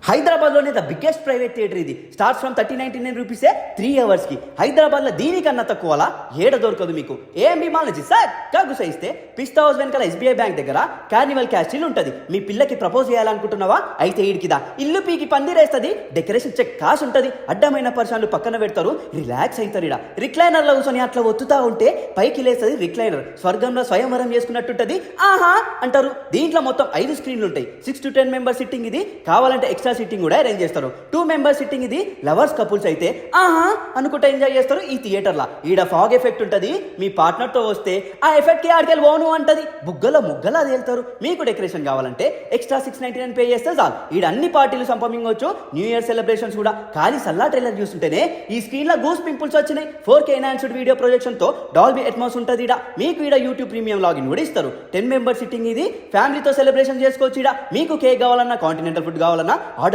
హైదరాబాద్లోనే the biggest private theatre ఇది. Starts from 3099 రూపీసే 3 అవర్స్కి. హైదరాబాద్లో దీనికన్నా తక్కువలా ఏడ దొరకదు మీకు. ఏఎంబి మాల్ నుంచి సార్ కాగుసైస్తే పిస్తా హౌస్ వెనకాల ఎస్బీఐ బ్యాంక్ దగ్గర కార్నివల్ క్యాస్టిల్ ఉంటుంది. మీ పిల్లకి ప్రపోజ్ చేయాలనుకుంటున్నావా? అయితే ఈడికిదా ఇల్లు పీకి పందిరేస్తుంది, డెకరేషన్ చెక్ కాసు ఉంటుంది, అడ్డమైన పర్సన్లు పక్కన పెడతారు, రిలాక్స్ అవుతారు. ఇడ రిక్లైనర్లో కూర్చొని అట్లా ఒత్తుతా ఉంటే పైకి లేస్తుంది రిక్లైనర్. స్వర్గంలో స్వయంవరం చేసుకున్నట్టుంటది. ఆహా అంటారు. దీంట్లో మొత్తం 5 స్క్రీన్లు ఉంటాయి. 6 to 10 మెంబర్ సిట్టింగ్ ఇది. కావాలంటే ఎక్స్ట్రా సిట్టింగ్ కూడా అరేంజ్ చేస్తారు. 2 మెంబర్ సిట్టింగ్ ఇది. లవర్స్ కపుల్స్ అయితే ఆహా అనుకుంటే ఎంజాయ్ చేస్తారు ఈ థియేటర్లో. ఈడ ఫాగ్ ఎఫెక్ట్ ఉంటుంది. మీ పార్ట్నర్ తో వస్తే ఆ ఎఫెక్ట్ కి ఆడికెళ్ళి పోను అంటది. బుగ్గలో ముగ్గలా తేలుతారు. మీకు డెకరేషన్ కావాలంటే ఎక్స్ట్రా 699 పే చేస్తే చాలు. ఈడ అన్ని పార్టీలు సంపమించవచ్చు. న్యూ ఇయర్ సెలబ్రేషన్స్ కూడా. ఖాళీ సల్లా ట్రైలర్ చూస్తుంటేనే ఈ స్క్రీన్ లో గూస్ పింపుల్స్ వచ్చినాయి. 4K ఎన్హాన్స్డ్ వీడియో ప్రొజెక్షన్ తో డాల్బీ అట్మాస్ ఉంటుంది. ఈడ మీకు ఈడ యూట్యూబ్ ప్రీమియం లాగిన్ కూడా ఇస్తారు. 10 మెంబర్ సిట్టింగ్ ఇది. ఫ్యామిలీతో సెలబ్రేషన్ చేసుకోవచ్చు. ఈడ మీకు కేక్ కావాలన్నా, కాంటినెంటల్ ఫుడ్ కావాలన్నా